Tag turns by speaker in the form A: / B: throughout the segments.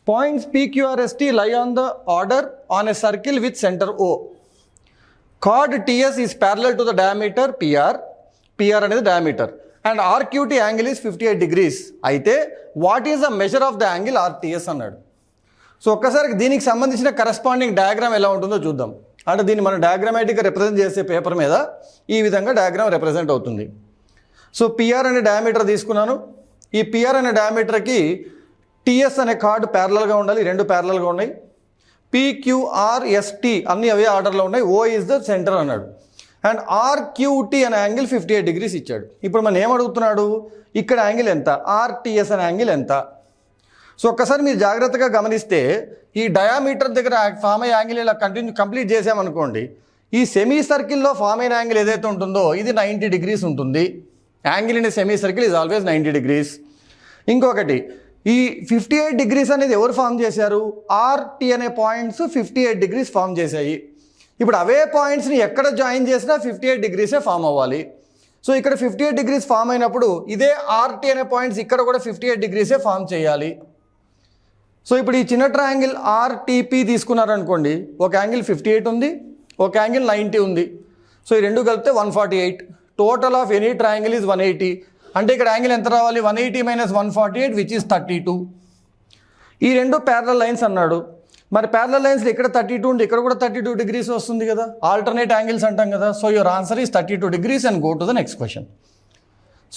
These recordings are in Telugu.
A: Points P, Q, R, S, T lie on the order on a circle with center O. Chord TS is parallel to the diameter PR. PR అనేది diameter. And RQT angle is 58 degrees. అయితే what is the measure of the angle RTS అన్నాడు. సో ఒక్కసారి దీనికి సంబంధించిన కరస్పాండింగ్ డయాగ్రామ్ ఎలా ఉంటుందో చూద్దాం. అంటే దీన్ని మనం డయాగ్రామాటిక్గా రిప్రజెంట్ చేసే పేపర్ మీద ఈ విధంగా డయాగ్రామ్ రిప్రజెంట్ అవుతుంది. సో పిఆర్ అనే డయామీటర్ తీసుకున్నాను. ఈ పిఆర్ అనే డయామీటర్కి టిఎస్ అనే కార్డు ప్యారలల్గా ఉండాలి, రెండు ప్యారలల్గా ఉన్నాయి. పిక్యూఆర్ఎస్టీ అన్నీ అవే ఆర్డర్లో ఉన్నాయి. ఓ ఈజ్ ద సెంటర్ అన్నాడు. అండ్ ఆర్క్యూటీ అనే యాంగిల్ 58 degrees ఇచ్చాడు. ఇప్పుడు మనం ఏమడుగుతున్నాడు, ఇక్కడ యాంగిల్ ఎంత, ఆర్టీఎస్ అనే యాంగిల్ ఎంత. సో ఒక్కసారి మీరు జాగ్రత్తగా గమనిస్తే ఈ డయామీటర్ దగ్గర ఫామ్ అయ్యే యాంగిల్ ఇలా కంప్లీట్ చేసామనుకోండి, ఈ సెమీ సర్కిల్లో ఫామ్ అయిన యాంగిల్ ఏదైతే ఉంటుందో ఇది 90 degrees ఉంటుంది. Angle in semi circle is always 90 degrees. ఇంకొకటి, ఈ 58 degrees అనేది ఎవరు ఫామ్ చేశారు, ఆర్టీ అనే పాయింట్స్ 58 degrees ఫామ్ చేశాయి. ఇప్పుడు అవే పాయింట్స్ని ఎక్కడ జాయిన్ చేసినా 58 degrees ఫామ్ అవ్వాలి. సో ఇక్కడ 58 degrees ఫామ్ అయినప్పుడు ఇదే ఆర్టీ అనే పాయింట్స్ ఇక్కడ కూడా 58 degrees ఫామ్ చేయాలి. సో ఇప్పుడు ఈ చిన్న ట్రయాంగిల్ ఆర్టీపీ తీసుకున్నారనుకోండి, ఒక యాంగిల్ 58 ఉంది, ఒక యాంగిల్ 90 ఉంది. సో ఈ రెండు కలిపితే 148. Total of any triangle is 180. అంటే ఇక్కడ యాంగిల్ ఎంత రావాలి, 180 - 148 విచ్ ఈజ్ 32. ఈ రెండు ప్యారలల్ లైన్స్ అన్నాడు. మరి ప్యారలల్ లైన్స్లో ఇక్కడ 32 ఉండి ఇక్కడ కూడా 32 degrees వస్తుంది కదా, ఆల్టర్నేట్ యాంగిల్స్ అంటాం కదా. So your answer is 32 degrees and go to the next question.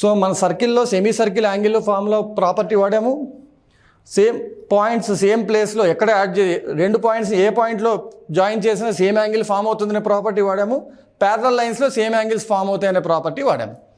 A: So మన సర్కిల్లో సెమీ సర్కిల్ యాంగిల్ ఫామ్లో ప్రాపర్టీ వాడాము. సేమ్ పాయింట్స్ సేమ్ ప్లేస్లో ఎక్కడ యాడ్ రెండు పాయింట్స్ ఏ పాయింట్లో జాయిన్ చేసినా సేమ్ యాంగిల్ ఫామ్ అవుతుందనే ప్రాపర్టీ వాడాము. ప్యారలల్ లైన్స్లో సేమ్ యాంగిల్స్ ఫామ్ అవుతాయనే ప్రాపర్టీ వాడాము.